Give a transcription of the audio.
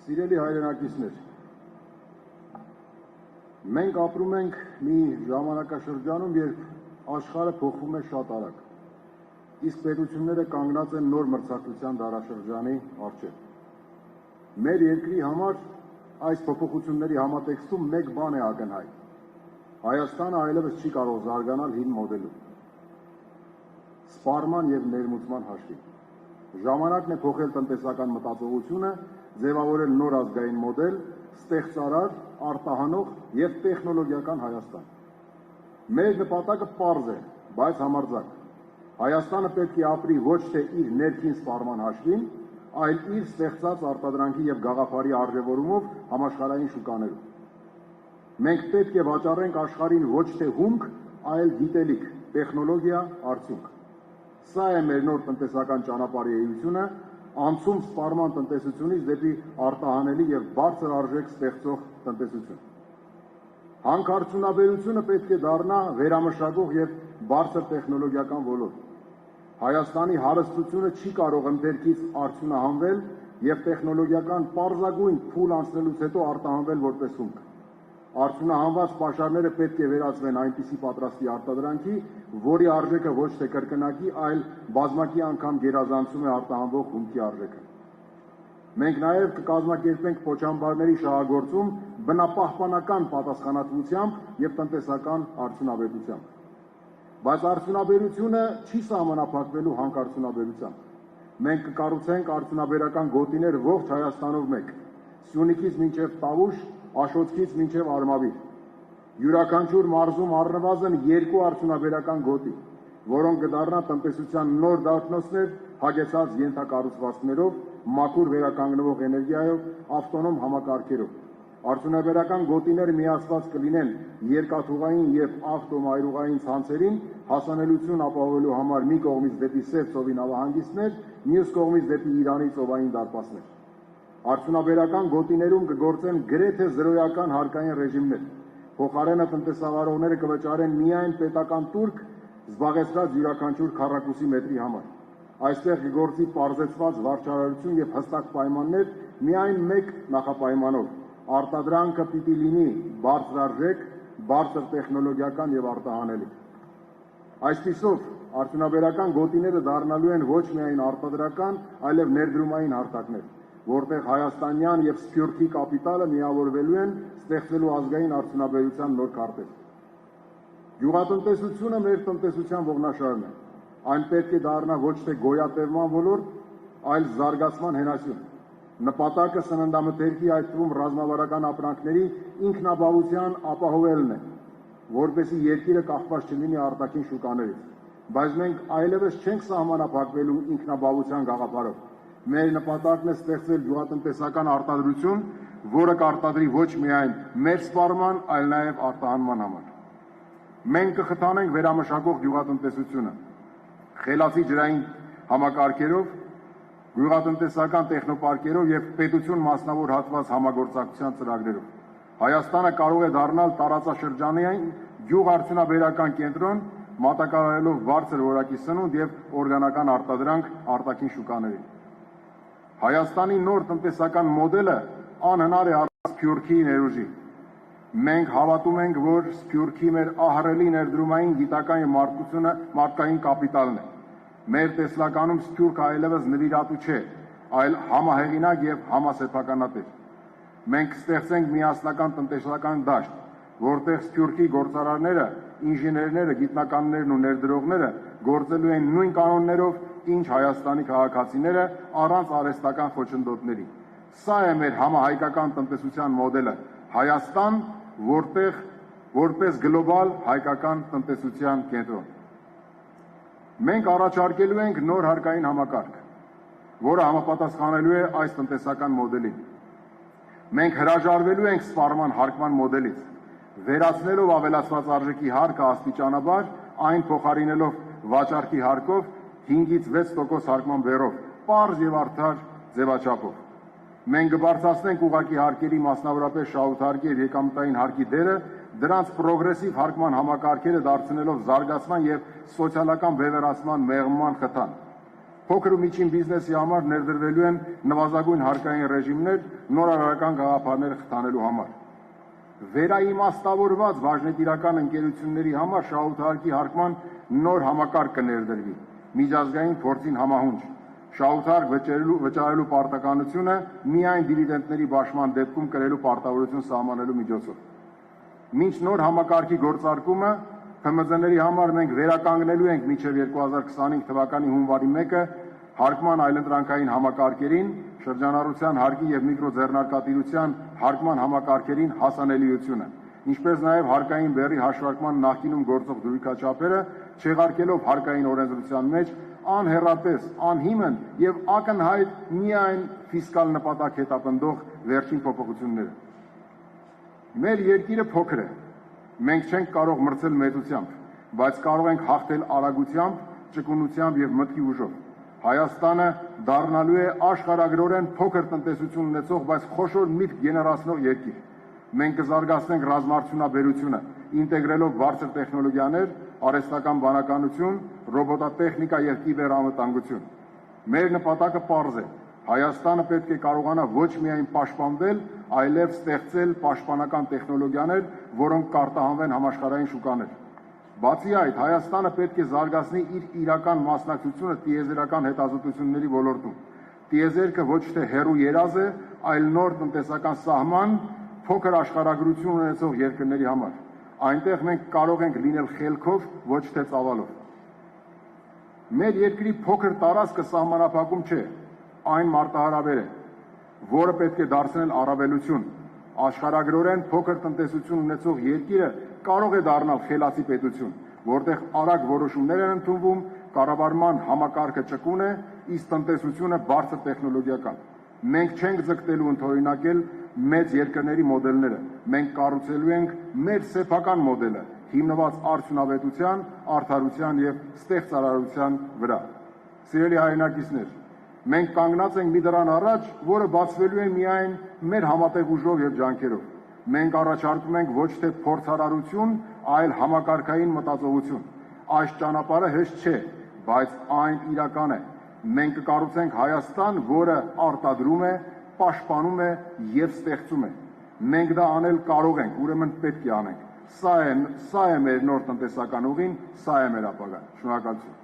Սիրելի հայրենակիցներ, մենք ապրում ենք մի ժամանակաշրջանում, երբ աշխարհը փոխվում է շատ արագ, իսկ պետությունները կանգնած են նոր մրցակցության դարաշրջանի առջև։ Մեր երկրի համար այս փոփոխությունների համատեքստում մեկ բան է ակնհայտ. Հայաստանը այլևս չի կարող զարգանալ հին մոդելով, սպառման եւ ներմուծման հաշվին։ Ժամանակն է փոխել տնտեսական մտածողությունը, ձևավորել նոր ազգային մոդել, ստեղծարար, արտահանող եւ տեխնոլոգիական Հայաստան։ Մեր նպատակը պարզ է, բայց համարձակ։ Հայաստանը պետք է ապրի ոչ թե իր ներքին սպառման հաշվին, այլ իր ստեղծած արտադրանքի եւ գաղափարի արժեվորումով համաշխարհային շուկաներում։ Մենք պետք է վաճառենք աշխարհին ոչ թե հումք, այլ գիտելիք, տեխնոլոգիա, արդյունք։ Սա է մեր նոր տնտեսական ճանապարհի էությունը, անցում սպառման տնտեսությունից դեպի արտահանելի եւ բարձր արժեք ստեղծող տնտեսություն։ Հանքարդյունաբերությունը պետք է դառնա վերամշակող եւ բարձր տեխնոլոգիական ոլորտ։ Հայաստանի հարստությունը չի կարող ընդերքից արդյունահանվել եւ տեխնոլոգիական պարզագույն փուլ անցնելուց հետո արտահանվել որպես հումք։ Արդյունահանված պաշարները պետք է վերածվեն այնպիսի պատրաստի արտադրանքի, որի արժեքը ոչ թե կրկնակի, այլ բազմակի անգամ գերազանցում է արտահանվող հումքի արժեքը։ Մենք նաև կկազմակերպենք փոչամբարների շահագործում բնապահպանական պատասխանատվությամբ եւ տնտեսական արդյունավետությամբ։ Բայց արդյունաբերությունը չի սահմանափակվելու հանքարդյունաբերությամբ։ Մենք կկառուցենք արդյունաբերական գոտիներ ողջ Հայաստանով մեկ, Սյունիքից մինչև Տավուշ, Աշոտքից մինչև Արմավիր։ Յուրաքանչյուր մարզում առնվազն 2 արդյունաբերական գոտի, որոնք կդառնան տնտեսության նոր դարբնոցներ, հագեցած ենթակառուցվածքներով, մաքուր վերականգնվող էներգիայով, ավտոնոմ համակարգերով։ Արդյունաբերական գոտիները միացված կլինեն երկաթուղային եւ ավտոմայրուղային ցանցերին հասանելիություն ապահովելու համար մի կողմից դեպի Սև ծովի նավահանգիստներ, մյուս կողմից դեպի Իրանի ծովային դարպասներ։ Արդյունաբերական գոտիներում կգործեն գրեթե զրոյական հարկային ռեժիմներ։ Փոխարենը տնտեսավարողները կվճարեն միայն պետական տուրք զբաղեցրած յուրաքանչյուր քառակուսի մետրի համար։ Այստեղ կգործի պարզեցված վարչարարություն եւ հստակ պայմաններ միայն մեկ նախապայմանով. արտադրանքը պիտի լինի բարձրարժեք, բարձր տեխնոլոգիական եւ արտահանելի։ Այսպիսով, արդյունաբերական գոտիները դառնալու են ոչ միայն արտադրական, այլև ներդրումային հարթակներ, որտեղ հայաստանյան եւ սփյուռքի կապիտալը միավորվելու են ստեղծելու ազգային արդյունաբերության նոր քարտեզ։ Գյուղատնտեսությունը մեր տնտեսության ողնաշարն է։ Այն պետք է դառնա ոչ թե գոյատևման ոլորտ, այլ զարգացման հենասյուն։ Նպատակը սննդամթերքի, այդ թվում ռազմավարական ապրանքների ինքնաբավության ապահովելն է, որպեսզի երկիրը կախված չլինի արտաքին շուկաներից։ Բայց մենք այլևս չենք սահմանափակվելու ինքնաբավության գաղափարով։ Մեր նպատակն է ստեղծել գյուղատնտեսական արտադրություն, որը կարտադրի ոչ միայն մեր սպառման, այլ նաև արտահանման համար։ Մենք կխթանենք վերամշակող գյուղատնտեսությունը, խելացի ջրային համակարգերով, գյուղատնտեսական տեխնոպարկերով եւ պետություն մասնավոր հատված համագործակցության ծրագրերով։ Հայաստանը կարող է դառնալ տարածաշրջանային գյուղարդյունաբերական կենտրոն, մատակարարելով բարձր որակի սնունդ եւ օրգանական արտադրանք արտաքին շուկաներին։ Հայաստանի նոր տնտեսական մոդելը անհնար է առանց Սփյուռքի ներուժի։ Մենք հավատում ենք, որ Սփյուռքի մեր ահռելի ներդրումային գիտական եւ մարդկային կապիտալն է։ Մեր տեսլականում Սփյուռքը այլևս նվիրատու չէ, այլ համահեղինակ եւ համասեփականատեր։ Մենք կստեղծենք միասնական տնտեսական դաշտ, որտեղ Սփյուռքի գործարարները, ինժեներները, գիտնականներն ու ներդրողները գործելու են նույն կանոններով, ինչ Հայաստանի քաղաքացիները առանց արհեստական խոչընդոտների։ Սա է մեր համահայկական տնտեսության մոդելը։ Հայաստան, որտեղ որպես գլոբալ հայկական տնտեսության կենտրոն։ Մենք առաջարկելու ենք նոր հարկային համակարգ, որը համապատասխանելու է այս տնտեսական մոդելին։ Մենք հրաժարվելու ենք սպառման հարկման մոդելից, վերացնելով ավելացված արժեքի հարկը աստիճանաբար, այն փոխարինելով վաճառքի հարկով 5-ից 6% հարկման բեռով, պարզ եւ արդար ձևաչափով։ Մենք կբարձրացնենք ուղղակի հարկերի, մասնավորապես շահութարկի եւ եկամտային հարկի դերը, դրանց պրոգրեսիվ հարկման համակարգերը դարձնելով զարգացման եւ սոցիալական բևեռացման մեղմման խթան։ Փոքր ու միջին բիզնեսի համար ներդրվելու են նվազագույն հարկային ռեժիմներ նորարարական գաղափարները խթանելու համար։ Վերաիմաստավորված բաժնետիրական ընկերությունների համար շահութարկի հարկման նոր համակարգ կներդրվի, միջազգային փորձին համահունչ։ Շահութարկ վճարելու պարտականությունը միայն դիվիդենդների բաշխման դեպքում կրելու պարտավորություն սահմանելու միջոցով։ Մինչ նոր համակարգի գործարկումը ՓՄԶ-ների համար մենք վերականգնելու ենք մինչև 2025 թվականի հունվարի 1-ը հարկման այլընտրանքային համակարգերին, շրջանառության հարկի եւ միկրոձեռնարկատիրության հարկման համակարգերին հասանելիությունը, ինչպես նաեւ հարկային բեռի հաշվարկման նախկինում գործող դրույքաչափերը չեղարկելով հարկային օրենսդրության մեջ անհեռատես, անհիմն եւ ակնհայտ միայն ֆիսկալ նպատակ հետապնդող վերջին փոփոխությունները։ Մեր երկիրը փոքր է, մենք չենք կարող մրցել մեծությամբ, բայց կարող ենք հաղթել արագությամբ, ճկունությամբ եւ մտքի ուժով։ Հայաստանը դառնալու է աշխարհագրորեն փոքր տնտեսություն ունեցող, բայց խոշոր միտք գեներացնող երկիր։ Մենք կզարգացնենք ռազմարդյունաբերությունը, ինտեգրելով բարձր տեխնոլոգիաներ, արհեստական բանականություն, ռոբոտատեխնիկա եւ կիբերանվտանգություն։ Մեր նպատակը պարզ է։ Հայաստանը պետք է կարողանա ոչ միայն պաշտպանվել, այլև ստեղծել պաշտպանական տեխնոլոգիաներ, որոնք կարտահանվեն համաշխարհային շուկաներ։ Բացի այդ, Հայաստանը պետք է զարգացնի իր իրական մասնակցությունը տիեզերական հետազոտությունների ոլորտում։ Տիեզերքը ոչ թե հեռու երազ է, այլ նոր տնտեսական սահման, փոքր աշխարհագրություն ունեցող երկրների համար։ Այնտեղ մենք կարող ենք լինել խելքով, ոչ թե ծավալով։ Մեր երկրի փոքր տարածքը սահմանափակում չէ, այն մարտահրավեր է, որը պետք է դարձնել առավելություն։ Աշխարհագրորեն փոքր տնտեսություն ունեցող երկիրը կարող է դառնալ խելացի պետություն, որտեղ արագ որոշումներ են ընդունվում, կառավարման համակարգը ճկուն է, իսկ տնտեսությունը բարձր տեխնոլոգիական։ Մենք չենք ձգտելու ընդօրինակել մեծ երկրների մոդելները, մենք կառուցելու ենք մեր սեփական մոդելը, հիմնված արդյունավետության, արդարության եւ ստեղծարարության վրա։ Սիրելի հայրենակիցներ, մենք կանգնած ենք մի դրան առաջ, որը բացվելու է միայն մեր համատեղ ուժով եւ ջանքերով։ Մենք առաջարկում ենք ոչ թե փորձարարություն, այլ համակարգային մտածողություն։ Այս ճանապարհը հեշտ չէ, բայց այն իրական է։ Մենք կկառուցենք Հայաստան, որը արտադրում է, պաշտպանում է եւ ստեղծում է։ Մենք դա անել կարող ենք, ուրեմն պետք է անենք։ Սա է մեր նոր տնտեսական ուղին, սա է մեր ապագան։ Շնորհակալություն։